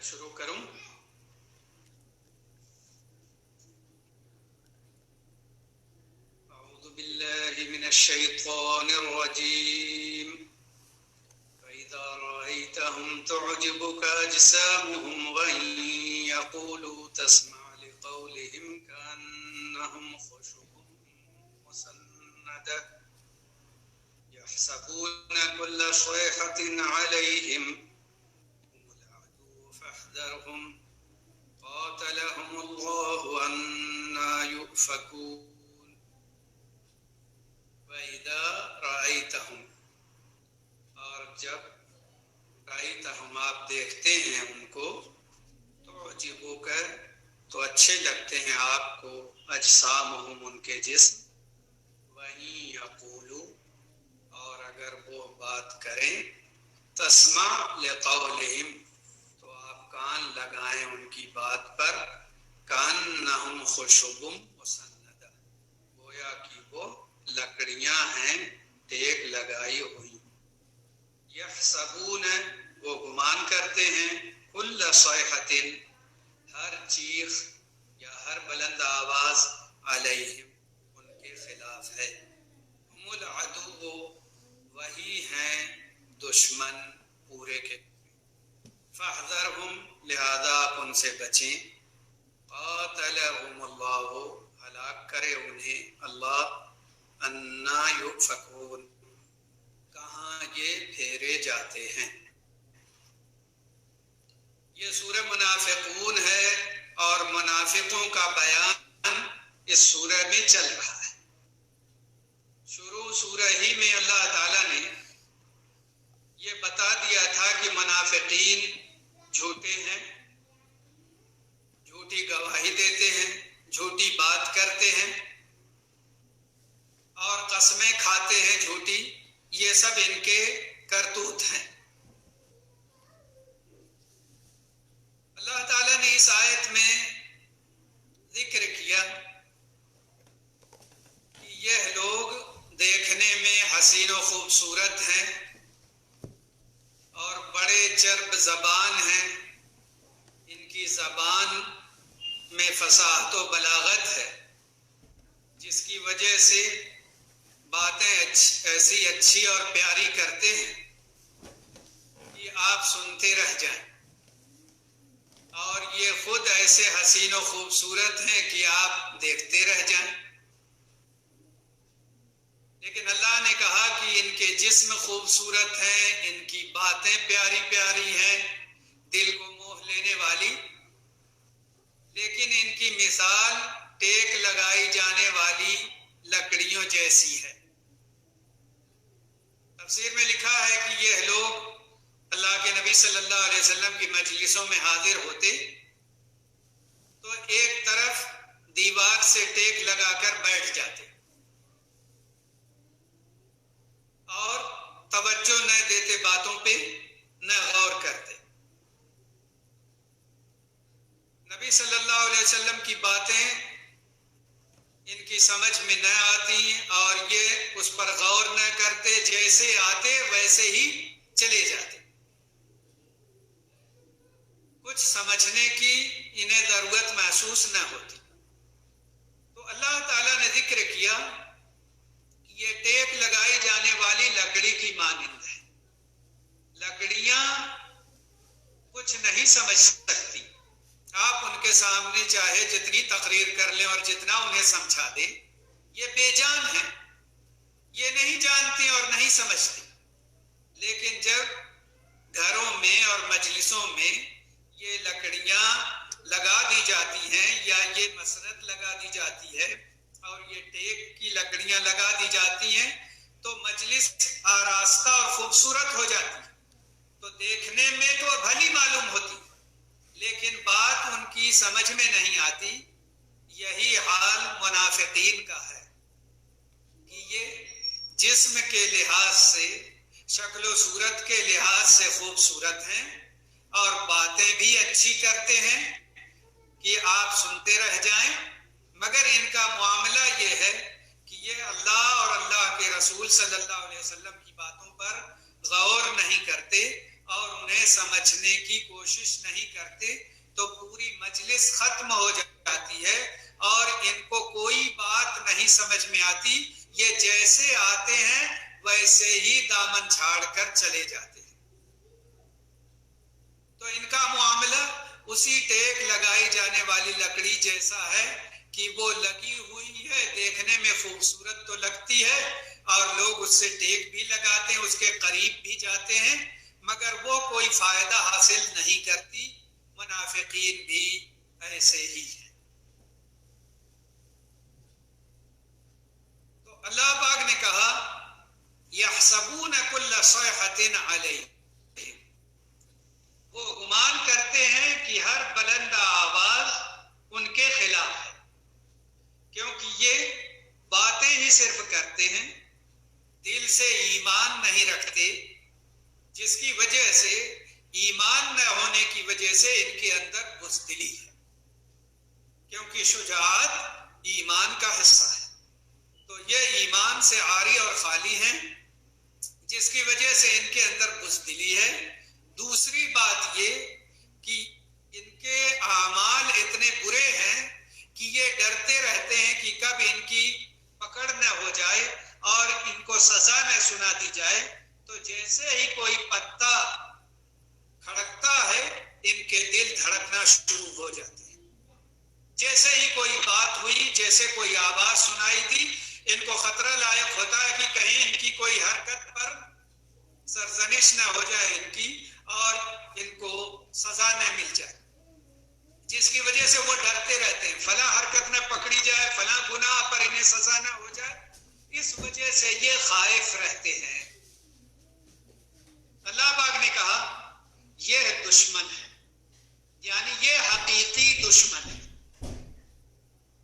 شروع کروں؟ اعوذ باللہ من الشیطان الرجیم فَإِذَا رَأَيْتَهُمْ تُعْجِبُكَ أَجْسَامُهُمْ وَإِنْ يَقُولُوا تَسْمَعْ لِقَوْلِهِمْ كَأَنَّهُمْ خُشُبٌ مُّسَنَّدَةٌ يَحْسَبُونَ كُلَّ صَيْحَةٍ عَلَيْهِمْ فاحذرهم قاتلهم الله أنى يؤفكون وإذا رأيتهم، اور جب رأيتهم آپ دیکھتے ہیں ان کو، تعجبک تو اچھے لگتے ہیں آپ کو، اجسامهم ان کے جسم، وہیں یقولوا اور اگر وہ بات کریں، تسمع لقولهم کان لگائیں ان کی بات پر، کانہم خشب مسندہ گویا کہ وہ لکڑیاں ہیں ٹیک لگائی ہوئی، یحسبون وہ گمان کرتے ہیں، کل صیحۃ ہر چیخ یا ہر بلند آواز، علیہم ان کے خلاف ہے، ہم العدو وہی ہیں دشمن پورے کے، فاحذرهم لہذا آپ ان سے بچیں، قاتلهم اللہ ہلاک کرے انہیں اللہ، انا یؤفکون کہاں یہ پھیرے جاتے ہیں۔ یہ سورہ منافقون ہے اور منافقوں کا بیان اس سورہ میں چل رہا ہے۔ شروع سورہ ہی میں اللہ تعالیٰ نے یہ بتا دیا تھا کہ منافقین جھوٹے ہیں، جھوٹی گواہی دیتے ہیں، جھوٹی بات کرتے ہیں اور قسمیں کھاتے ہیں جھوٹی، یہ سب ان کے کرتوت ہیں۔ اللہ تعالیٰ نے اس آیت میں ذکر کیا کہ یہ لوگ دیکھنے میں حسین و خوبصورت ہیں اور بڑے چرب زبان ہیں، ان کی زبان میں فصاحت و بلاغت ہے، جس کی وجہ سے باتیں ایسی اچھی اور پیاری کرتے ہیں کہ آپ سنتے رہ جائیں، اور یہ خود ایسے حسین و خوبصورت ہیں کہ آپ دیکھتے رہ جائیں۔ لیکن اللہ نے کہا کہ ان کے جسم خوبصورت ہیں، ان کی باتیں پیاری پیاری ہیں، دل کو موہ لینے والی، لیکن ان کی مثال ٹیک لگائی جانے والی لکڑیوں جیسی ہے۔ تفسیر میں لکھا ہے کہ یہ لوگ اللہ کے نبی صلی اللہ علیہ وسلم کی مجلسوں میں حاضر ہوتے تو ایک طرف دیوار سے ٹیک لگا کر بیٹھ جاتے اور توجہ نہ دیتے باتوں پہ، نہ غور کرتے۔ نبی صلی اللہ علیہ وسلم کی باتیں ان کی سمجھ میں نہ آتی اور یہ اس پر غور نہ کرتے، جیسے آتے ویسے ہی چلے جاتے، کچھ سمجھنے کی انہیں ضرورت محسوس نہ ہوتی۔ تو اللہ تعالیٰ نے ذکر کیا کہ یہ ٹیک لگائی جانے والی لکڑی کی مانند ہے، لکڑیاں کچھ نہیں سمجھ سکتی، آپ ان کے سامنے چاہے جتنی تقریر کر لیں اور جتنا انہیں سمجھا دیں، یہ بے جان ہیں، یہ نہیں جانتی اور نہیں سمجھتی۔ لیکن جب گھروں میں اور مجلسوں میں یہ لکڑیاں لگا دی جاتی ہیں یا یہ مسند لگا دی جاتی ہے اور یہ ٹیک کی لکڑیاں لگا دی جاتی ہیں تو مجلس آراستہ اور خوبصورت ہو جاتی ہے، تو دیکھنے میں تو بھلی معلوم ہوتی، لیکن بات ان کی سمجھ میں نہیں آتی۔ یہی حال منافقین کا ہے کہ یہ جسم کے لحاظ سے، شکل و صورت کے لحاظ سے خوبصورت ہیں اور باتیں بھی اچھی کرتے ہیں کہ آپ سنتے رہ جائیں، مگر ان کا معاملہ یہ ہے کہ یہ اللہ اور اللہ کے رسول صلی اللہ علیہ وسلم کی باتوں پر غور نہیں کرتے، اور انہیں سمجھنے کی کوشش نہیں کرتے تو پوری مجلس ختم ہو جاتی ہے اور ان کو کوئی بات نہیں سمجھ میں آتی. یہ جیسے آتے ہیں ویسے ہی دامن جھاڑ کر چلے جاتے ہیں. تو ان کا معاملہ اسی ٹیک لگائی جانے والی لکڑی جیسا ہے کہ وہ لگی ہوئی ہے، دیکھنے میں خوبصورت تو لگتی ہے اور لوگ اس سے ٹیک بھی لگاتے ہیں، اس کے قریب بھی جاتے ہیں، مگر وہ کوئی فائدہ حاصل نہیں کرتی. منافقین بھی ایسے ہی ہیں. تو اللہ پاک نے کہا یحسبون کل صیحۃ علیہ، وہ گمان کرتے ہیں کہ ہر بلند آواز ان کے خلاف ہے، کیونکہ یہ باتیں ہی صرف کرتے ہیں، دل سے ایمان نہیں رکھتے، جس کی وجہ سے ایمان نہ ہونے کی وجہ سے ان کے اندر بزدلی ہے، کیونکہ شجاعت ایمان کا حصہ ہے. تو یہ ایمان سے عاری اور خالی ہیں، جس کی وجہ سے ان کے اندر بزدلی ہے. دوسری بات یہ کہ ان کے اعمال اتنے برے ہیں کہ یہ ڈرتے رہتے ہیں کہ کب ان کی پکڑ نہ ہو جائے اور ان کو سزا نہ سنا دی جائے. تو جیسے ہی کوئی پتا کھڑکتا ہے ان کے دل دھڑکنا شروع ہو جاتے ہیں. جیسے ہی کوئی بات ہوئی، جیسے کوئی آواز سنائی دی، ان کو خطرہ لاحق ہوتا ہے کہ کہیں ان کی کوئی حرکت پر سرزنش نہ ہو جائے ان کی اور ان کو سزا نہ مل جائے، جس کی وجہ سے وہ ڈرتے رہتے ہیں فلاں حرکت نہ پکڑی جائے، فلاں گناہ پر انہیں سزا نہ ہو جائے. اس وجہ سے یہ خائف رہتے ہیں. اللہ پاک نے کہا یہ دشمن ہے، یعنی یہ حقیقی دشمن ہے،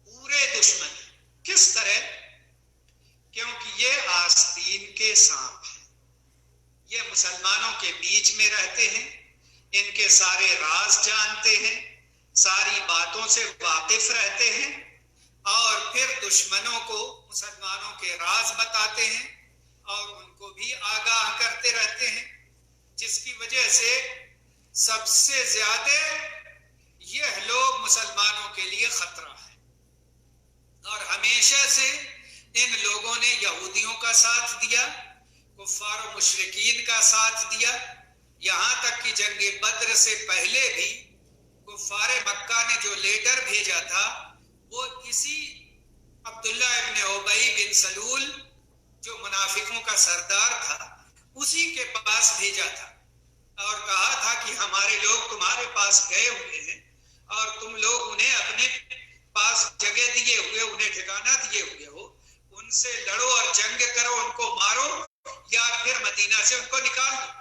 پورے دشمن ہے. کس طرح؟ کیونکہ یہ آستین کے سانپ ہیں. یہ مسلمانوں کے بیچ میں رہتے ہیں، ان کے سارے راز جانتے ہیں، ساری باتوں سے واقف رہتے ہیں، اور پھر دشمنوں کو مسلمانوں کے راز بتاتے ہیں اور ان کو بھی آگاہ کرتے رہتے ہیں، جس کی وجہ سے سب سے زیادہ یہ لوگ مسلمانوں کے لیے خطرہ ہے. اور ہمیشہ سے ان لوگوں نے یہودیوں کا ساتھ دیا، کفار و مشرکین کا ساتھ دیا، یہاں تک کہ جنگ بدر سے پہلے بھی کفار مکہ نے جو لیڈر بھیجا تھا وہ اسی عبداللہ ابن ابی بن سلول جو منافقوں کا سردار تھا اسی کے پاس بھیجا تھا اور کہا تھا کہ ہمارے لوگ تمہارے پاس گئے ہوئے ہیں اور تم لوگ انہیں اپنے پاس جگہ دیے ہوئے، انہیں ٹھکانہ دیے ہوئے ہو، ان سے لڑو اور جنگ کرو، ان کو مارو یا پھر مدینہ سے ان کو نکال دو.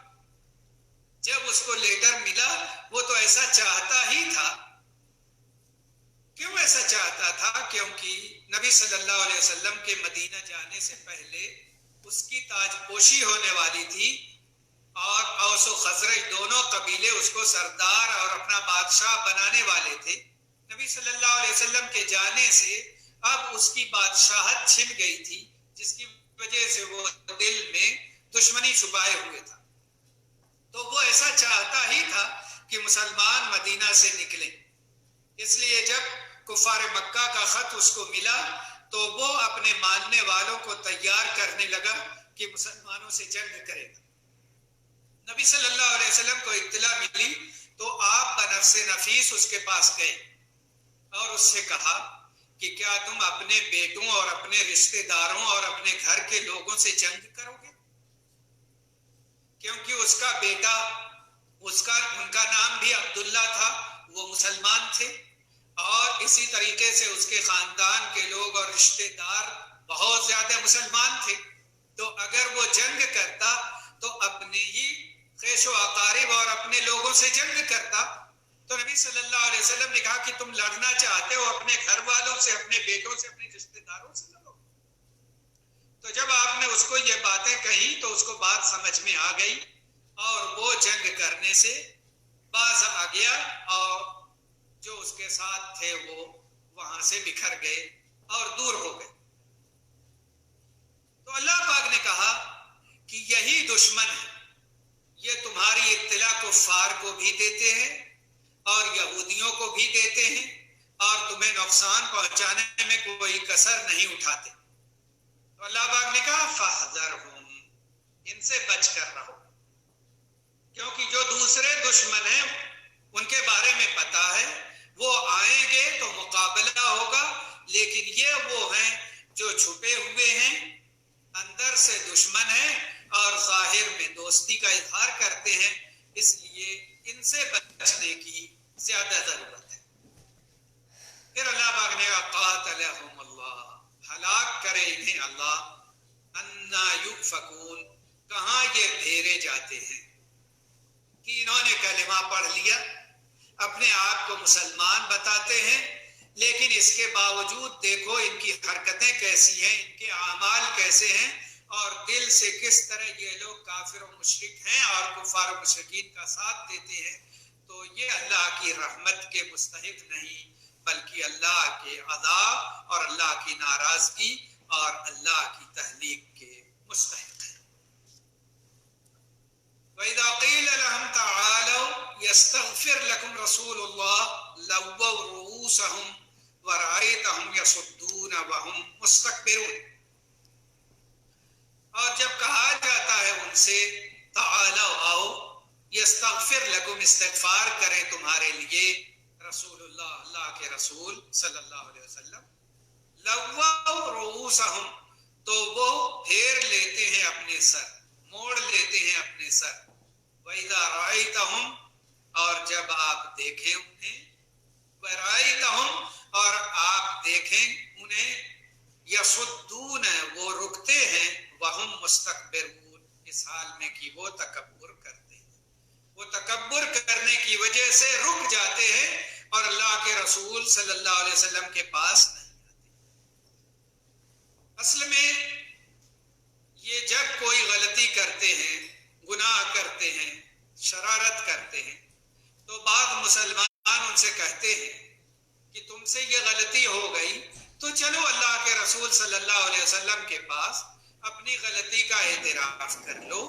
جب اس کو لیڈر ملا وہ تو ایسا چاہتا ہی تھا. کیوں ایسا چاہتا تھا؟ کیونکہ نبی صلی اللہ علیہ وسلم کے مدینہ جانے سے پہلے اس کی تاج پوشی ہونے والی تھی اور اوس و خزرج دونوں قبیلے اس کو سردار اور اپنا بادشاہ بنانے والے تھے. نبی صلی اللہ علیہ وسلم کے جانے سے اب اس کی بادشاہت چھن گئی تھی، جس کی وجہ سے وہ دل میں دشمنی چھپائے ہوئے تھا. تو وہ ایسا چاہتا ہی تھا کہ مسلمان مدینہ سے نکلیں. اس لیے جب کفار مکہ کا خط اس کو ملا تو وہ اپنے ماننے والوں کو تیار کرنے لگا کہ مسلمانوں سے جنگ کرے گا. نبی صلی اللہ علیہ وسلم کو اطلاع ملی تو آپ بنفس نفیس اس کے پاس گئے اور اس سے کہا کہ کیا تم اپنے بیٹوں اور اپنے رشتہ داروں اور اپنے گھر کے لوگوں سے جنگ کرو گے؟ کیونکہ اس کا بیٹا ان کا نام بھی عبداللہ تھا، وہ مسلمان تھے اور اسی طریقے سے اس کے خاندان کے لوگ اور رشتہ دار بہت زیادہ مسلمان تھے. تو اگر وہ جنگ کرتا تو اپنے ہی خیش و اقارب اور اپنے لوگوں سے جنگ کرتا. تو نبی صلی اللہ علیہ وسلم نے کہا کہ تم لڑنا چاہتے ہو اپنے گھر والوں سے، اپنے بیٹوں سے، اپنے رشتہ داروں سے لڑو. تو جب آپ نے اس کو یہ باتیں کہی تو اس کو بات سمجھ میں آ گئی اور وہ جنگ کرنے سے باز آ گیا اور جو اس کے ساتھ تھے وہ وہاں سے بکھر گئے اور دور ہو گئے. تو اللہ پاک نے کہا کہ یہی دشمن ہے یہ تمہاری اطلاع کفار کو بھی دیتے ہیں اور یہودیوں کو بھی دیتے ہیں اور تمہیں نقصان پہنچانے میں کوئی کسر نہیں اٹھاتے. تو اللہ پاک نے کہا فاحذرہم، ان سے بچ کر رہو، کیونکہ جو دوسرے دشمن ہیں ان کے بارے میں پتا ہے وہ آئیں گے تو مقابلہ ہوگا، لیکن یہ وہ ہیں جو چھپے ہوئے ہیں، اندر سے دشمن ہیں اور ظاہر میں دوستی کا اظہار کرتے ہیں، اس لیے ان سے بچنے کی زیادہ ضرورت ہے. پھر اللہ پاک نے کہا قاتلہم اللہ، ہلاک کرے انہیں اللہ، انا یؤفکون، کہاں یہ پھیرے جاتے ہیں کہ انہوں نے کلمہ پڑھ لیا، اپنے آپ کو مسلمان بتاتے ہیں، لیکن اس کے باوجود دیکھو ان کی حرکتیں کیسی ہیں، ان کے اعمال کیسے ہیں، اور دل سے کس طرح یہ لوگ کافر و مشرک ہیں اور کفار و مشرکین کا ساتھ دیتے ہیں. تو یہ اللہ کی رحمت کے مستحق نہیں، بلکہ اللہ کے عذاب اور اللہ کی ناراضگی اور اللہ کی تہلیک کے مستحق ہیں. وَإِذَا قِيلَ لَهُمْ تَعَالَوْا يَسْتَغْفِرْ لَكُمْ رَسُولُ اللَّهِ لَوَّوْا رُؤُوسَهُمْ وَرَأَيْتَهُمْ يَصُدُّونَ وَهُمْ مُسْتَكْبِرُونَ. اور جب کہا جاتا ہے ان سے تعالو آؤ، یستغفر لکم، استغفار کریں تمہارے لیے رسول اللہ، اللہ کے رسول صلی اللہ علیہ وسلم، لووا رؤوسہم، تو وہ پھیر لیتے ہیں اپنے سر، موڑ لیتے ہیں اپنے سر. وَإِذَا رَأَيْتَهُمْ، اور جب آپ دیکھیں انہیں، وَرَأَيْتَهُمْ، اور آپ دیکھیں انہیں، یصدون، وہ رکتے ہیں، وہم مستکبرون، اس حال میں کہ وہ تکبر کرتے ہیں، وہ تکبر کرنے کی وجہ سے رک جاتے ہیں اور اللہ کے رسول صلی اللہ علیہ وسلم کے پاس نہیں آتے. اصل میں یہ جب کوئی غلطی کرتے ہیں، گناہ کرتے ہیں، شرارت کرتے ہیں، تو بعض مسلمان ان سے کہتے ہیں کہ تم سے یہ غلطی ہو گئی تو چلو اللہ کے رسول صلی اللہ علیہ وسلم کے پاس اپنی غلطی کا اعتراف کر لو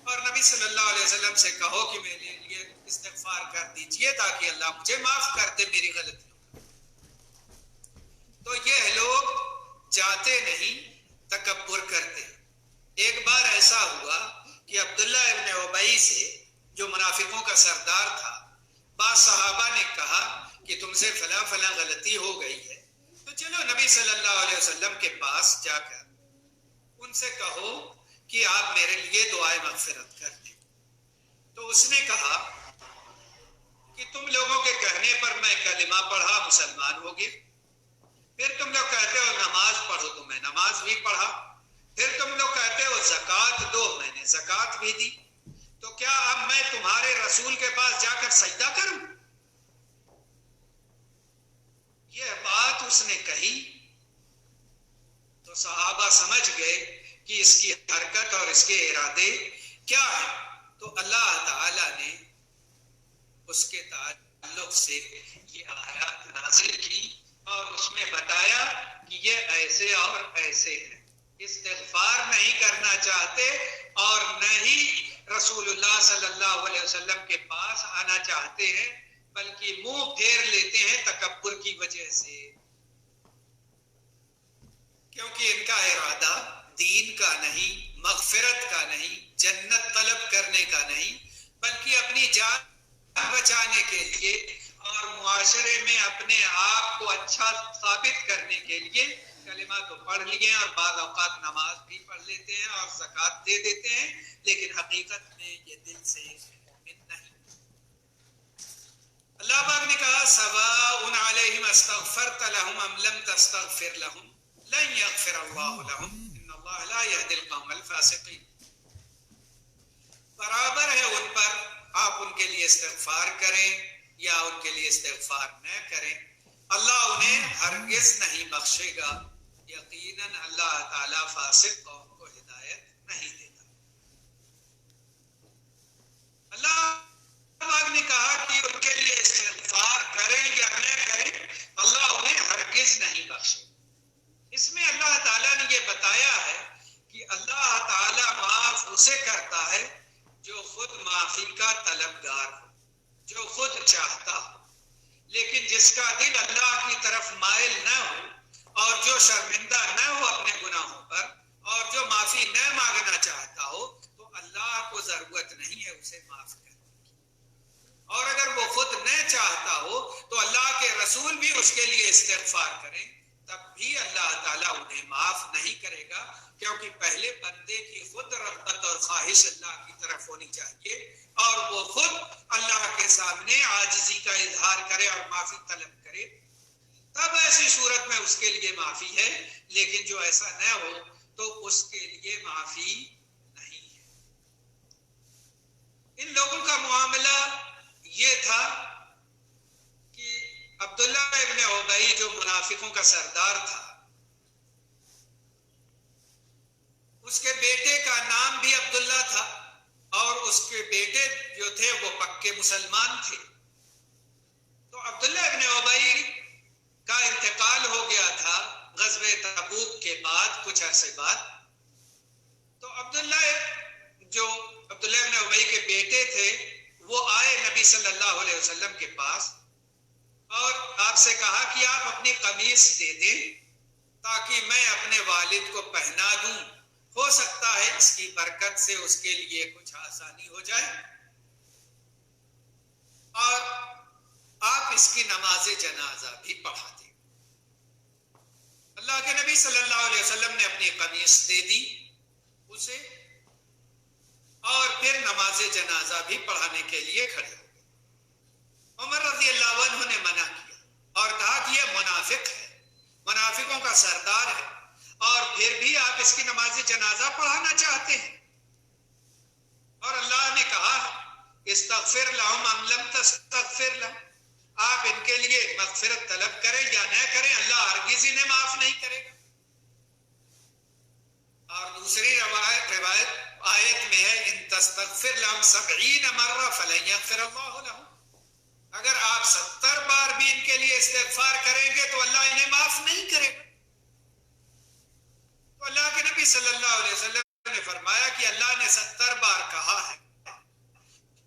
اور نبی صلی اللہ علیہ وسلم سے کہو کہ میرے لیے استغفار کر دیجئے تاکہ اللہ مجھے معاف کر دے میری غلطیوں کا. تو یہ لوگ جاتے نہیں، تکبر کرتے. ایک بار ایسا ہوا کہ عبداللہ ابن ابی سے، جو منافقوں کا سردار تھا، بعض صحابہ نے کہا کہ تم سے فلاں فلاں غلطی ہو گئی ہے، تو چلو نبی صلی اللہ علیہ وسلم کے پاس جا کر ان سے کہو کہ آپ میرے لیے دعائے مغفرت کر دیں. تو اس نے کہا کہ تم لوگوں کے کہنے پر میں کلمہ پڑھا، مسلمان ہو گیا، پھر تم لوگ کہتے ہو نماز پڑھو تو میں نماز بھی پڑھا، پھر تم لوگ کہتے ہو زکوٰۃ دو، میں نے زکوٰۃ بھی دی، تو کیا اب میں تمہارے رسول کے پاس جا کر سجدہ کروں؟ یہ بات اس نے کہی تو صحابہ سمجھ گئے کہ اس کی حرکت اور اس کے ارادے کیا ہیں. تو اللہ تعالی نے اس کے تعلق سے یہ آیات نازل کی اور اس میں بتایا کہ یہ ایسے اور ایسے ہیں، استغفار نہیں کرنا چاہتے اور نہ ہی رسول اللہ صلی اللہ علیہ وسلم کے پاس آنا چاہتے ہیں، بلکہ منہ پھیر لیتے ہیں تکبر کی وجہ سے، کیونکہ ان کا ارادہ دین کا نہیں، مغفرت کا نہیں، جنت طلب کرنے کا نہیں، بلکہ اپنی جان بچانے کے لیے اور معاشرے میں اپنے آپ کو اچھا ثابت کرنے کے لیے کلمہ تو پڑھ لیے اور بعض اوقات نماز بھی پڑھ لیتے ہیں اور زکوٰۃ دے دیتے ہیں، لیکن حقیقت میں یہ دل سے مومن نہیں. اللہ پاک نے کہا سواء علیہم استغفرت لهم ام لم تستغفر لهم لن یغفر اللہ لهم ان اللہ لا یهدی القوم الفاسقین. برابر ہے ان پر، آپ ان کے لیے استغفار کریں یا ان کے لیے استغفار نہ کریں، اللہ انہیں ہرگز نہیں بخشے گا. یقیناً اللہ تعالیٰ فاسق قوم کو ہدایت نہیں دیتا. اللہ پاک نے کہا کہ ان کے لیے استغفار کریں یا نہ کریں، اللہ انہیں ہرگز نہیں بخشے. اس میں اللہ تعالیٰ نے یہ بتایا ہے کہ اللہ تعالیٰ معاف اسے کرتا ہے جو خود معاف پروردگار ہو، جو خود چاہتا ہو، لیکن جس کا دل اللہ کی طرف مائل نہ ہو اور جو شرمندہ نہ ہو اپنے گناہوں پر اور جو معافی نہ مانگنا چاہتا ہو، تو اللہ کو ضرورت نہیں ہے اسے معاف کرنے کی۔ اور اگر وہ خود نہ چاہتا ہو تو اللہ کے رسول بھی اس کے لیے استغفار کریں، تب بھی اللہ تعالیٰ انہیں معاف نہیں کرے گا، کیونکہ پہلے بندے کی خود رغبت اور خواہش اللہ کی طرف ہونی چاہیے اور وہ خود اللہ کے سامنے عاجزی کا اظہار کرے اور معافی طلب کرے، تب ایسی صورت میں اس کے لیے معافی ہے۔ لیکن جو ایسا نہ ہو تو اس کے لیے معافی نہیں ہے۔ ان لوگوں کا معاملہ یہ تھا کہ عبداللہ ابن ابی جو منافقوں کا سردار تھا، اس کے بیٹے کا نام بھی عبداللہ تھا اور اس کے بیٹے جو تھے وہ پکے مسلمان تھے۔ تو عبداللہ ابن ابی کا انتقال ہو گیا تھا غزوہ تبوک کے بعد کچھ عرصے بعد۔ تو عبداللہ ابن ابی کے بیٹے تھے، وہ آئے نبی صلی اللہ علیہ وسلم کے پاس اور آپ سے کہا کہ آپ اپنی قمیص دے دیں تاکہ میں اپنے والد کو پہنا دوں، ہو سکتا ہے اس کی برکت سے اس کے لیے کچھ آسانی ہو جائے، اور آپ اس کی نماز جنازہ بھی پڑھا دیں۔ اللہ کے نبی صلی اللہ علیہ وسلم نے اپنی قمیص دے دی اسے اور پھر نماز جنازہ بھی پڑھانے کے لیے کھڑے ہو گئے۔ عمر رضی اللہ عنہ نے منع کیا اور کہا کہ یہ منافق ہے، منافقوں کا سردار ہے، اور پھر بھی آپ اس کی نماز جنازہ پڑھانا چاہتے ہیں۔ اور اللہ نے کہا استغفر لهم ام لم تستغفر لهم، آپ ان کے لیے مغفرت طلب کریں یا نہ کریں، اللہ ہرگز انہیں معاف نہیں کرے گا۔ اور دوسری روایت آیت میں ہے ان تستغفر لهم 70 مرہ فلن یغفر اللہ لهم، اگر آپ 70 بار بھی ان کے لیے استغفار کریں گے تو اللہ انہیں معاف نہیں کرے گا۔ تو اللہ کے نبی صلی اللہ علیہ وسلم نے فرمایا کہ اللہ نے 70 بار کہا ہے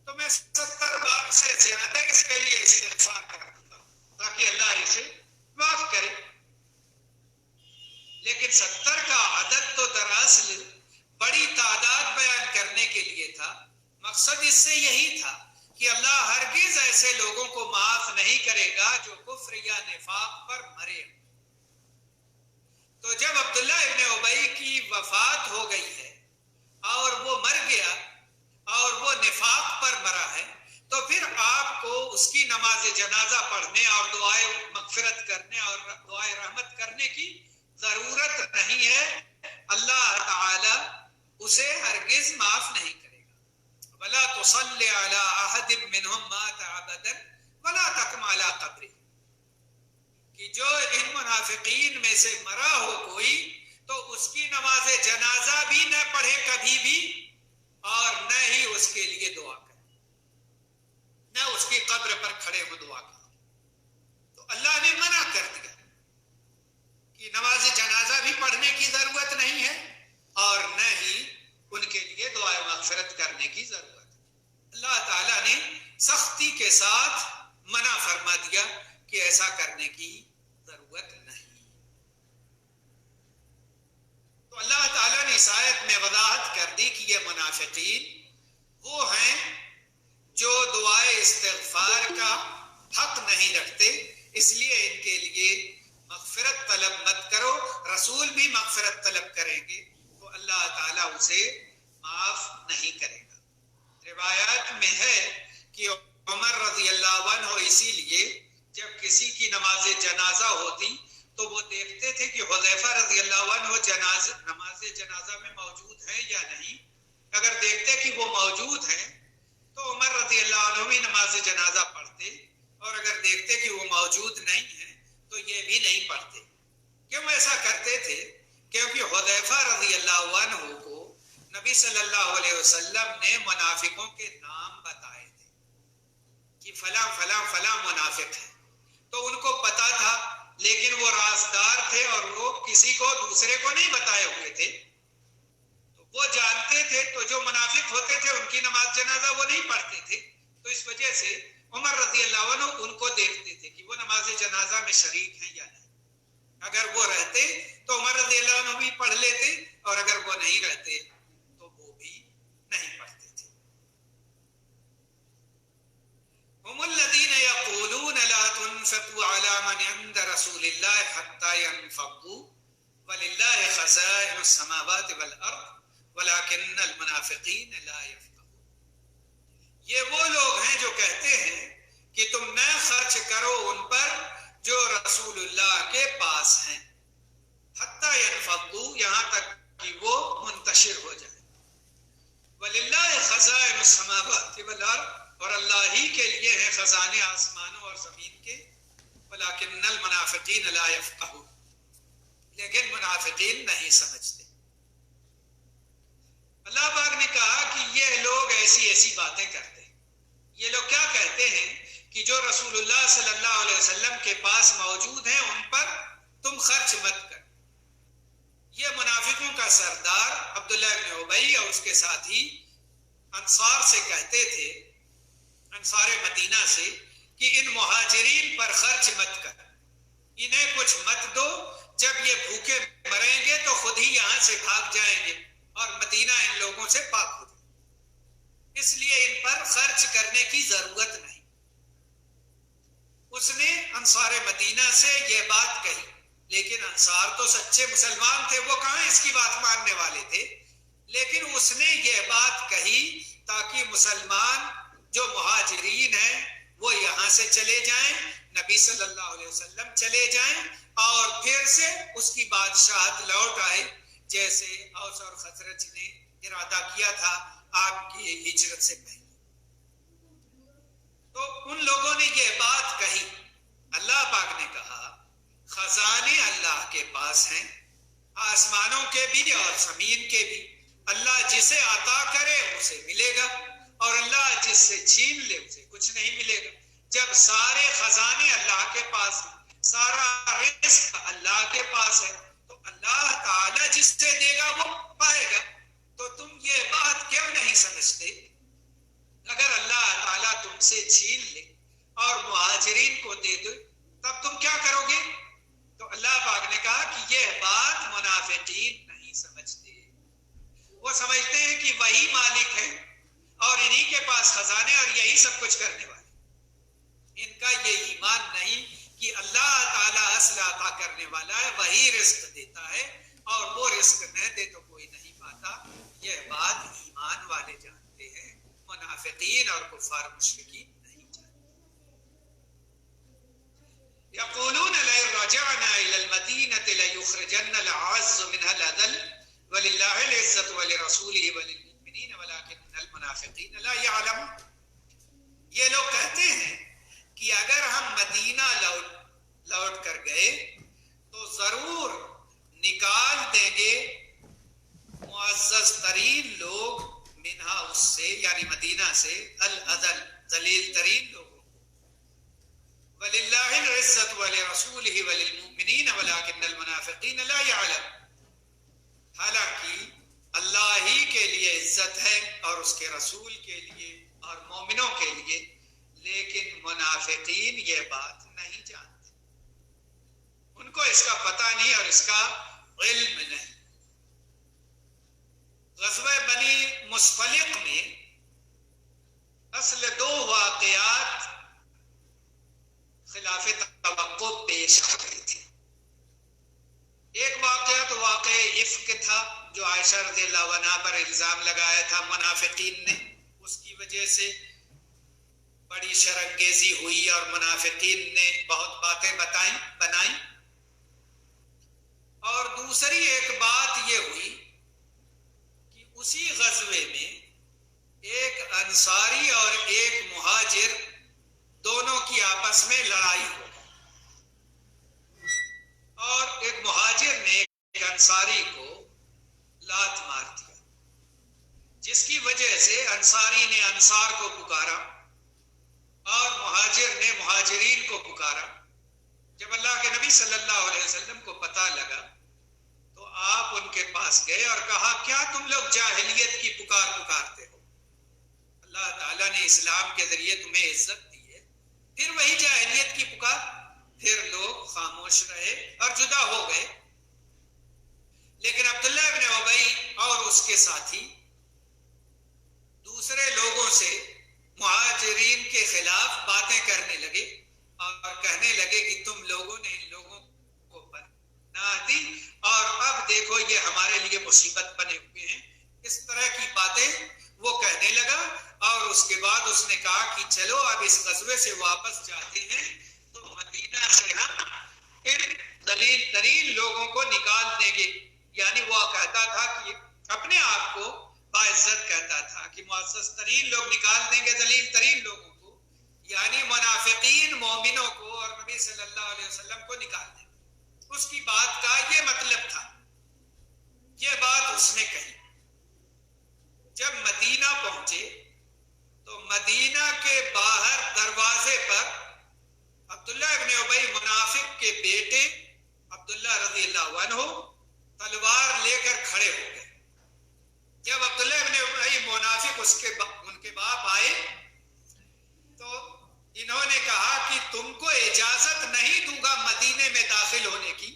تو میں 70 بار سے زیادہ اس کے لیے استغفار کرتا ہوں تاکہ اللہ اسے معاف کرے۔ لیکن 70 کا عدد تو دراصل بڑی تعداد بیان کرنے کے لیے تھا، مقصد اس سے یہی تھا کہ اللہ ہرگز ایسے لوگوں کو معاف نہیں کرے گا جو کفر یا نفاق پر مرے۔ تو جب عبداللہ ابن ابی کی وفات ہو گئی ہے اور وہ مر گیا اور وہ نفاق پر مرا ہے، تو پھر آپ کو اس کی نماز جنازہ پڑھنے اور دعائے مغفرت کرنے اور دعائے رحمت کرنے کی ضرورت نہیں ہے۔ اللہ تعالی اسے ہرگز معاف نہیں کرے گا۔ وَلَا تُصَلِّ عَلَىٰ أَحَدٍ مِّنْهُمْ مَاتَ أَبَدًا وَلَا تَقُمْ عَلَىٰ قَبْرِهِ، کہ جو ان منافقین میں سے مرا ہو کوئی تو اس کی نماز جنازہ بھی نہ پڑھے کبھی بھی، اور نہ ہی اس کے لیے دعا کرے، نہ اس کی قبر پر کھڑے ہو دعا کرے۔ تو اللہ نے منع کر دیا کہ نماز جنازہ بھی پڑھنے کی ضرورت نہیں ہے اور نہ ہی ان کے لیے دعائے مغفرت کرنے کی ضرورت ہے۔ اللہ تعالیٰ نے سختی کے ساتھ منع فرما دیا کہ ایسا کرنے کی ضرورت نہیں۔ تو اللہ تعالیٰ نے اس آیت میں وضاحت کر دی کہ یہ منافقین وہ ہیں جو دعائے استغفار کا حق نہیں رکھتے، اس لیے ان کے لیے مغفرت طلب مت کرو۔ رسول بھی مغفرت طلب کریں گے تو اللہ تعالیٰ اسے معاف نہیں کرے گا۔ روایات میں ہے کہ عمر رضی اللہ عنہ اسی لیے جب کسی کی نماز جنازہ ہوتی تو وہ دیکھتے تھے کہ حذیفہ رضی اللہ عنہ نماز جنازہ میں موجود ہیں یا نہیں۔ اگر دیکھتے کہ وہ موجود ہیں تو عمر رضی اللہ عنہ بھی نماز جنازہ پڑھتے، اور اگر دیکھتے کہ وہ موجود نہیں ہیں تو یہ بھی نہیں پڑھتے۔ کیوں ایسا کرتے تھے؟ کیونکہ حذیفہ رضی اللہ عنہ کو نبی صلی اللہ علیہ وسلم نے منافقوں کے نام بتائے تھے کہ فلاں فلاں فلاں منافق ہے، تو ان کو پتا تھا، لیکن وہ رازدار تھے اور وہ کسی کو دوسرے کو نہیں بتائے ہوئے تھے، تو وہ جانتے تھے۔ تو جو منافق ہوتے تھے ان کی نماز جنازہ وہ نہیں پڑھتے تھے، تو اس وجہ سے عمر رضی اللہ عنہ ان کو دیکھتے تھے کہ وہ نماز جنازہ میں شریک ہیں یا نہیں. اگر وہ رہتے تو عمر رضی اللہ عنہ بھی پڑھ لیتے، اور اگر وہ نہیں رہتے تو وہ بھی نہیں پڑھتے تھے. هم الذين يقولون لا تنفقوا على من عند رسول الله حتى ينفضوا ولله خزائن السماوات والارض ولكن المنافقين لا يفقهون. یہ وہ لوگ ہیں جو کہتے ہیں کہ تم نہ خرچ کرو ان پر جو رسول اللہ کے پاس ہیں، حتی ینفضوا، یہاں تک کہ وہ منتشر ہو جائے. وَلِلَّهِ خَزَائِنُ السَّمَاوَاتِ وَالْأَرْضِ، اور اللہ ہی کے لیے ہیں خزانے آسمانوں اور زمین کے. وَلَكِنَّ الْمُنَافِقِينَ لَا يَفْقَهُونَ، لیکن منافقین نہیں سمجھتے. اللہ پاک نے کہا کہ یہ لوگ ایسی ایسی باتیں کرتے ہیں. یہ لوگ کیا کہتے ہیں کہ جو رسول اللہ صلی اللہ علیہ وسلم کے پاس موجود ہیں ان پر تم خرچ مت کر. یہ منافقوں کا سردار عبداللہ بن ابی اور اس کے ساتھی انصار سے کہتے تھے، انصار مدینہ سے، کہ ان مہاجرین پر خرچ مت کر، انہیں کچھ مت دو، جب یہ بھوکے مریں گے تو خود ہی یہاں سے بھاگ جائیں گے اور مدینہ ان لوگوں سے پاک ہو جائے، اس لیے ان پر خرچ کرنے کی ضرورت نہیں. اس نے انصار مدینہ سے یہ بات کہی، لیکن انصار تو سچے مسلمان تھے، وہ کہاں اس کی بات ماننے والے تھے. لیکن اس نے یہ بات کہی تاکہ مسلمان جو مہاجرین ہیں وہ یہاں سے چلے جائیں، نبی صلی اللہ علیہ وسلم چلے جائیں، اور پھر سے اس کی بادشاہت لوٹ آئے، جیسے اوس اور خزرج نے ارادہ کیا تھا آپ کی ہجرت سے پہلے. تو ان لوگوں نے یہ بات کہی. اللہ پاک نے کہا خزانے اللہ کے پاس ہیں، آسمانوں کے بھی اور زمین کے بھی. اللہ جسے عطا کرے اسے ملے گا، اور اللہ جس سے چھین لے اسے کچھ نہیں ملے گا. جب سارے خزانے اللہ کے پاس ہیں، سارا رزق اللہ کے پاس ہے، تو اللہ تعالی جس سے دے گا وہ پائے گا. تو تم یہ بات کیوں نہیں سمجھتے؟ اگر اللہ تعالیٰ تم سے چھین لے اور مہاجرین کو دے دے تب تم کیا کرو گے؟ تو اللہ پاک نے کہا کہ یہ بات منافقین نہیں سمجھتے. وہ سمجھتے ہیں کہ وہی مالک ہے اور انہی کے پاس خزانے اور یہی سب کچھ کرنے والے. ان کا یہ ایمان نہیں کہ اللہ تعالیٰ اصل عطا کرنے والا ہے، وہی رزق دیتا ہے، اور وہ رزق نہ دے تو کوئی نہیں پاتا. یہ بات ایمان والے جانتے ہیں، منافقین اور کفار مشرکین نہیں جانتے. یقولون لئن رجعنا الى المدینة لیخرجن العز منها الاذل وللہ العزة ولرسولہ وللمؤمنین ولکن المنافقین لا يعلمون. یہ لوگ کہتے ہیں کہ اگر ہم مدینہ لوٹ کر گئے تو ضرور نکال دیں گے معزز ترین لوگ منہا اس سے، یعنی مدینہ سے، الاذل ذلیل ترین لوگوں کو. وَلِلَّهِ الْعِزَّةُ وَلِرَسُولِهِ وَلِلْمُؤْمِنِينَ وَلَكِنَّ الْمُنَافِقِينَ لَا يَعْلَمُونَ. حالانکہ اللہ ہی کے لیے عزت ہے اور اس کے رسول کے لیے اور مومنوں کے لیے، لیکن منافقین یہ بات نہیں جانتے، ان کو اس کا پتہ نہیں اور اس کا علم نہیں. غزوہ بنی مصطلق میں اصل دو واقعات خلاف توقع پیش آ گئی تھی. ایک واقعہ تو واقع افک تھا جو عائشہ رضی اللہ عنہا پر الزام لگایا تھا منافقین نے، اس کی وجہ سے بڑی شرانگیزی ہوئی اور منافقین نے بہت باتیں بنائیں. اور دوسری ایک بات یہ ہوئی کہ اسی غزوے میں ایک انصاری اور ایک مہاجر دونوں کی آپس میں لڑائی ہو، اور ایک مہاجر نے ایک انصاری کو لات مار دیا، جس کی وجہ سے انصاری نے انصار کو پکارا اور مہاجر نے مہاجرین کو پکارا. جب اللہ کے نبی صلی اللہ علیہ وسلم کو پتہ لگا تو آپ ان کے پاس گئے اور کہا کیا تم لوگ جاہلیت کی پکارتے ہو؟ اللہ تعالیٰ نے اسلام کے ذریعے تمہیں عزت دی ہے، پھر وہی جاہلیت کی پکار، پھر لوگ خاموش رہے اور جدا ہو گئے۔ لیکن عبداللہ ابن ابی اور اس کے ساتھی دوسرے لوگوں سے مہاجرین کے خلاف باتیں کرنے لگے اور کہنے لگے کہ تم لوگوں نے ان لوگوں کو پناہ دی اور اب دیکھو یہ ہمارے لیے مصیبت بنے ہوئے ہیں۔ اس طرح کی باتیں وہ کہنے لگا، اور اس کے بعد اس نے کہا کہ چلو اب اس غزوے سے واپس جاتے ہیں تو مدینہ سے ہم ان ذلیل ترین لوگوں کو نکال دیں گے۔ یعنی وہ کہتا تھا کہ اپنے آپ کو باعزت کہتا تھا کہ معزز ترین لوگ نکال دیں گے ذلیل ترین لوگوں کو، یعنی منافقین مومنوں کو اور نبی صلی اللہ علیہ وسلم کو نکال دیں گے۔ اس کی بات کا یہ مطلب تھا، یہ بات اس نے کہی۔ جب مدینہ پہنچے تو مدینہ کے باہر دروازے پر عبداللہ ابن ابی منافق کے بیٹے عبداللہ رضی اللہ عنہ تلوار لے کر کھڑے ہو گئے۔ جب عبداللہ ابن ابی منافق ان کے باپ آئے تو انہوں نے کہا کہ تم کو اجازت نہیں دوں گا مدینے میں داخل ہونے کی،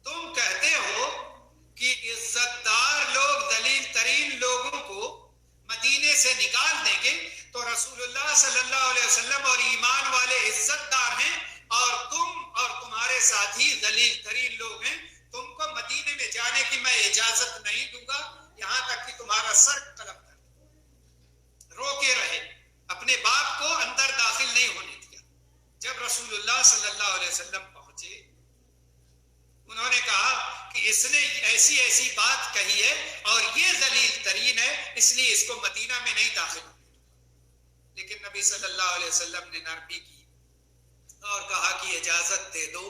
تم کہتے ہو کہ عزت دار لوگ ذلیل ترین لوگوں کو مدینے سے نکال دیں گے، تو رسول اللہ صلی اللہ علیہ وسلم اور ایمان والے عزت دار ہیں اور تم اور تمہارے ساتھی ذلیل ترین لوگ ہیں، تم کو مدینے میں جانے کی میں اجازت نہیں دوں گا یہاں تک کہ تمہارا سر قلم کر۔ روکے رہے، اپنے باپ کو اندر داخل نہیں ہونے دیا۔ جب رسول اللہ صلی اللہ علیہ وسلم پہنچے، انہوں نے کہا کہ اس نے ایسی ایسی بات کہی ہے اور یہ ذلیل ترین ہے، اس لیے اس کو مدینہ میں نہیں داخل ہونے دوں۔ لیکن نبی صلی اللہ علیہ وسلم نے نرمی کی اور کہا کہ اجازت دے دو،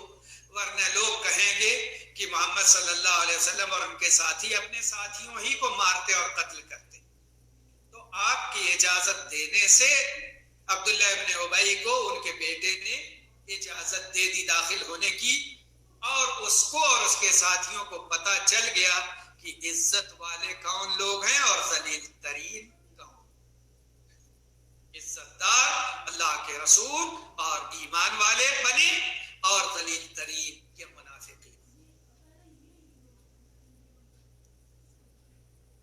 ورنہ لوگ کہیں گے کہ محمد صلی اللہ علیہ وسلم اور ان کے ساتھی اپنے ساتھیوں ہی کو مارتے اور قتل کرتے۔ تو آپ کی اجازت دینے سے عبداللہ ابن ابی کو ان کے بیٹے نے اجازت دے دی داخل ہونے کی، اور اس کو اور اس کے ساتھیوں کو پتہ چل گیا کہ عزت والے کون لوگ ہیں اور ذلیل ترین کون۔ عزت دار اللہ کے رسول اور ایمان والے بنے اور ذلیل ترین یہ منافقین۔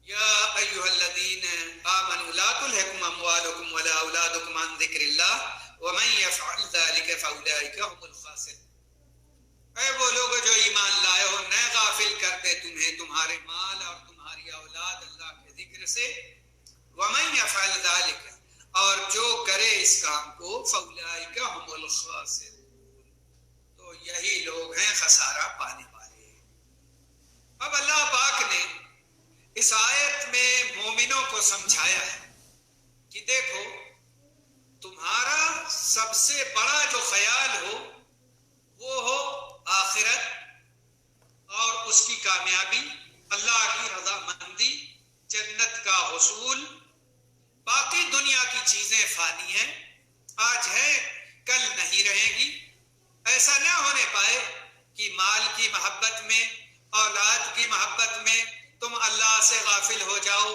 یا ایھا الذین آمنوا لا تلھکم اموالکم ولا اولادکم عن ذکر اللہ ومن یفعل ذلک فاولئک هم الخاسرون۔ اے وہ لوگ جو ایمان لائے ہو، نہ غافل کر دے تمہیں تمہارے مال اور تمہاری اولاد اللہ کے ذکر سے۔ ومن یفعل ذلک، اور جو کرے اس کام کو، فاولئک هم الخاسرون، تو یہی لوگ ہیں خسارہ پانے والے۔ اب اللہ پاک نے اس آیت میں مومنوں کو سمجھایا ہے کہ دیکھو، تمہارا سب سے بڑا جو خیال ہو وہ ہو آخرت اور اس کی کامیابی، اللہ کی رضامندی، جنت کا حصول۔ باقی دنیا کی چیزیں فانی ہیں، آج ہے کل نہیں رہے گی۔ ایسا نہ ہونے پائے کہ مال کی محبت میں، اولاد کی محبت میں تم اللہ سے غافل ہو جاؤ،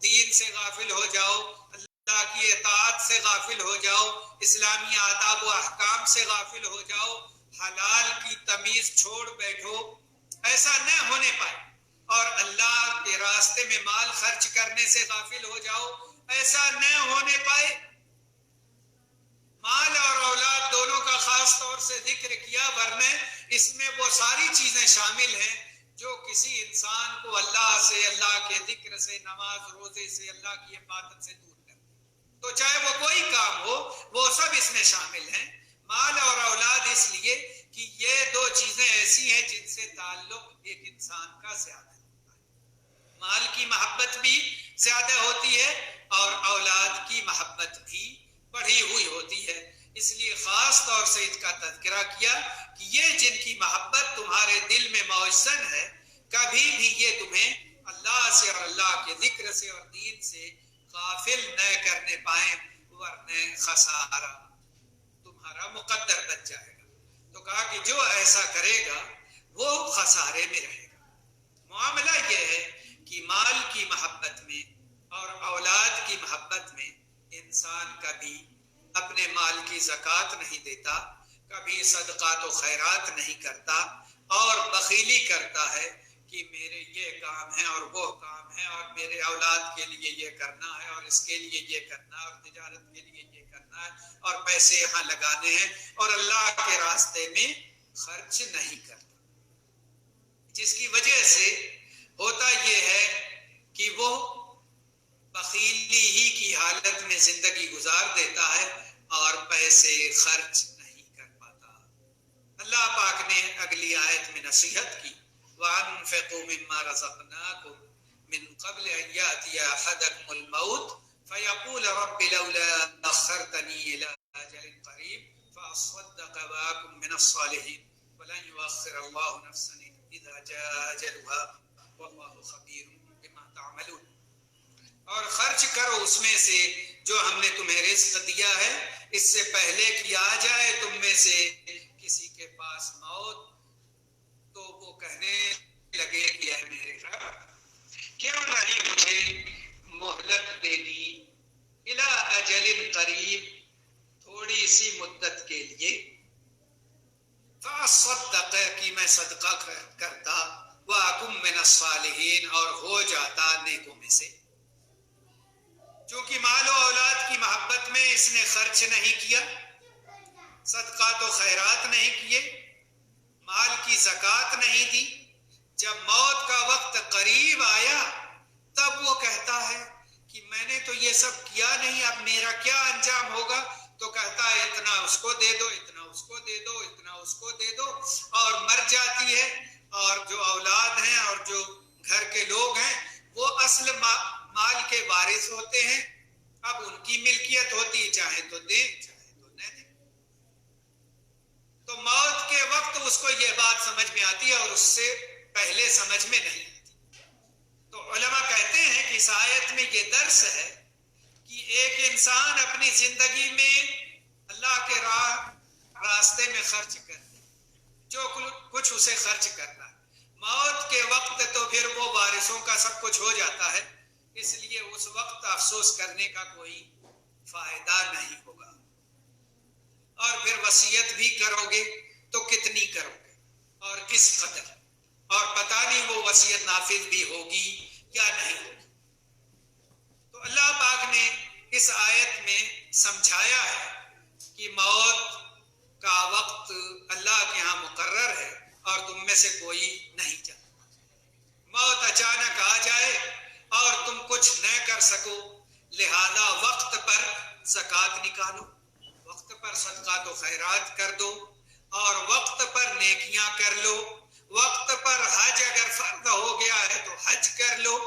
دین سے غافل ہو جاؤ، اللہ کی اطاعت سے غافل ہو جاؤ، اسلامی آداب و احکام سے غافل ہو جاؤ، حلال کی تمیز چھوڑ بیٹھو۔ ایسا نہ ہونے پائے، اور اللہ کے راستے میں مال خرچ کرنے سے غافل ہو جاؤ، ایسا نہ ہونے پائے۔ مال اور اولاد دونوں کا خاص طور سے ذکر کیا، ورنہ اس میں وہ ساری چیزیں شامل ہیں جو کسی انسان کو اللہ سے، اللہ کے ذکر سے، نماز روزے سے، اللہ کی عبادت سے دور کرتے۔ تو چاہے وہ کوئی کام ہو، وہ سب اس میں شامل ہیں۔ مال اور اولاد اس لیے کہ یہ دو چیزیں ایسی ہیں جن سے تعلق ایک انسان کا زیادہ ہوتا ہے۔ مال کی محبت بھی زیادہ ہوتی ہے اور اولاد کی محبت بھی بڑھی ہوئی ہوتی ہے۔ اس لیے خاص طور سے ان کا تذکرہ کیا کہ یہ جن کی محبت تمہارے دل میں موزن ہے، کبھی بھی یہ تمہیں اللہ سے اور اللہ کے ذکر سے اور دین سے غافل نہ کرنے پائیں، ورنہ خسارہ تمہارا مقدر بن جائے گا۔ تو کہا کہ جو ایسا کرے گا وہ خسارے میں رہے گا۔ معاملہ یہ ہے کہ مال کی محبت میں، اور اولاد کی محبت میں انسان کبھی اپنے مال کی زکوٰۃ نہیں دیتا، کبھی صدقات و خیرات نہیں کرتا، اور بخیلی کرتا ہے کہ میرے یہ کام ہے اور وہ کام ہے اور میرے اولاد کے لیے یہ کرنا ہے اور اس کے لیے یہ کرنا ہے اور تجارت کے لیے یہ کرنا ہے اور پیسے یہاں لگانے ہیں، اور اللہ کے راستے میں خرچ نہیں کرتا، جس کی وجہ سے ہوتا یہ ہے کہ وہ بخیلی ہی کی حالت میں زندگی گزار دیتا ہے اور پیسے خرچ نہیں کر پاتا۔ اللہ پاک نے اگلی آیت میں نصیحت کی، وَأَنفِقُوا مِمَّا رَزَقْنَاكُم مِّن قَبْلِ أَن يَأْتِيَ أَحَدَكُمُ الْمَوْتُ فَيَقُولَ رَبِّ لَوْلَا أَخَّرْتَنِي إِلَىٰ أَجَلٍ قَرِيبٍ فَأَصَّدَّقَ وَأَكُن مِّنَ الصَّالِحِينَ وَلَن يُؤَخِّرَ اللَّهُ نَفْسًا إِذَا جَاءَ أَجَلُهَا وَاللَّهُ خَبِيرٌ بِمَا تَعْمَلُونَ۔ اور خرچ کرو اس میں سے جو ہم نے تمہیں رزق دیا ہے، اس سے پہلے کہ آ جائے تم میں سے کسی کے پاس موت، تو وہ کہنے لگے کہ اے میرے رب، کیوں نہیں مجھے مہلت دے دی، الی اجل قریب، تھوڑی سی مدت کے لیے، فاصدق، کہ میں صدقہ کرتا، واکم من الصالحین، اور ہو جاتا نیکوں میں سے۔ چونکہ مال و اولاد کی محبت میں اس نے خرچ نہیں کیا، صدقات و خیرات نہیں کیے، مال کی زکوٰۃ نہیں دی، جب موت کا وقت قریب آیا تب وہ کہتا ہے کہ میں نے تو یہ سب کیا نہیں، اب میرا کیا انجام ہوگا؟ تو کہتا ہے اتنا اس کو دے دو، اتنا اس کو دے دو، اتنا اس کو دے دو، اور مر جاتی ہے، اور جو اولاد ہیں اور جو گھر کے لوگ ہیں وہ اصل مال کے وارث ہوتے ہیں، اب ان کی ملکیت ہوتی، چاہے تو دیں چاہے تو نہ دیں۔ تو موت کے وقت اس کو یہ بات سمجھ میں آتی ہے اور اس سے پہلے سمجھ میں نہیں آتی۔ تو علماء کہتے ہیں کہ اس آیت میں یہ درس ہے کہ ایک انسان اپنی زندگی میں اللہ کے راستے میں خرچ کرے، جو کچھ اسے خرچ کرنا ہے، موت کے وقت تو پھر وہ وارثوں کا سب کچھ ہو جاتا ہے، اس لیے اس وقت افسوس کرنے کا کوئی فائدہ نہیں ہوگا۔ اور پھر وصیت بھی کرو گے تو کتنی کرو گے اور کس قدر، اور پتہ نہیں وہ وصیت نافذ بھی ہوگی یا نہیں ہوگی۔ تو اللہ پاک نے اس آیت میں سمجھایا ہے کہ موت کا وقت اللہ کے ہاں مقرر ہے اور تم میں سے کوئی نہیں جانتا۔ موت اچانک آ جائے اور تم کچھ نہ کر سکو، لہذا وقت پر زکوٰۃ نکالو، وقت پر صدقات و خیرات کر دو، اور وقت پر نیکیاں کر لو، وقت پر حج اگر فرض ہو گیا ہے تو حج کر لو۔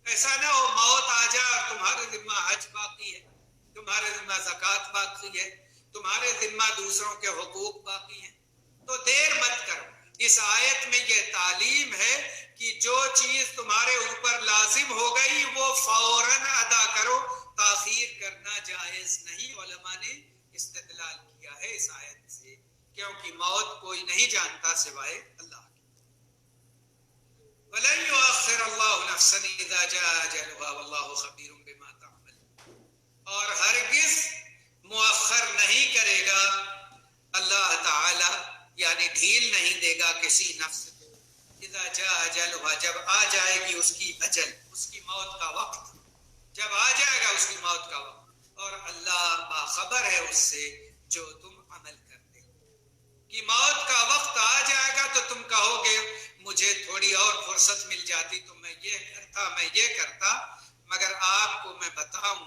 ایسا نہ ہو موت آ جائے اور تمہارے ذمہ حج باقی ہے، تمہارے ذمہ زکوٰۃ باقی ہے، تمہارے ذمہ دوسروں کے حقوق باقی ہیں، تو دیر مت کرو۔ اس آیت میں یہ تعلیم ہے کہ جو چیز تمہارے اوپر لازم ہو گئی وہ فوراً ادا کرو، تاخیر کرنا جائز نہیں۔ علماء نے استدلال کیا ہے اس آیت سے، کیونکہ موت کوئی نہیں جانتا سوائے اللہ کے۔ وَلَن يُؤَخِّرَ اللَّهُ نَفْسًا إِذَا جَاءَ أَجَلُهَا وَاللَّهُ خَبِيرٌ بِمَا تَعْمَلُونَ، اور ہرگز مؤخر نہیں کرے گا اللہ تعالی، یعنی ڈھیل نہیں دے گا کسی نفس کو، اذا جاء اجلها، جب آ جائے گی اس کی اجل، اس کی موت کا وقت، جب آ جائے گا اس کی موت کا وقت، اور اللہ باخبر ہے اس سے جو تم عمل کرتے ہو۔ کہ موت کا وقت آ جائے گا تو تم کہو گے مجھے تھوڑی اور فرصت مل جاتی تو میں یہ کرتا، میں یہ کرتا، مگر آپ کو میں بتاؤں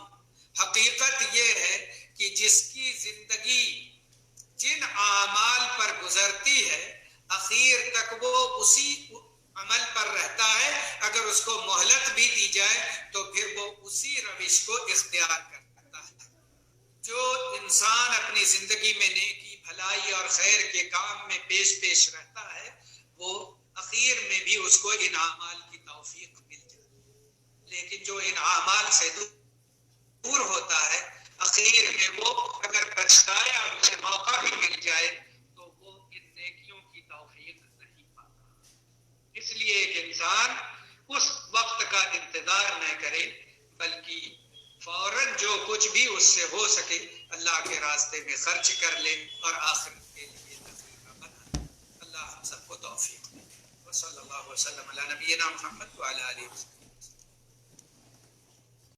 حقیقت یہ ہے کہ جس کی زندگی جن اعمال پر گزرتی ہے اخیر تک وہ اسی عمل پر رہتا ہے، اگر اس کو مہلت بھی دی جائے تو پھر وہ اسی روش کو اختیار کرتا ہے۔ جو انسان اپنی زندگی میں نیکی، بھلائی اور خیر کے کام میں پیش رہتا ہے، وہ اخیر میں بھی اس کو ان اعمال کی توفیق مل جاتی ہے، لیکن جو ان اعمال سے دور ہوتا ہے اخیر میں وہ اگر پچھتائے اور اسے موقع بھی مل جائے تو وہ ان نیکیوں کی توفیق نہیں پاتا۔ اس لیے ایک انسان اس وقت کا انتظار نہ کرے بلکہ فوراً جو کچھ بھی اس سے ہو سکے اللہ کے راستے میں خرچ کر لے اور آخرت کے لیے ذخیرہ بنا لے۔ اللہ ہم سب کو توفیق دے۔ وصلی اللہ وسلم علی نبینا محمد وعلی آلہ وسلم۔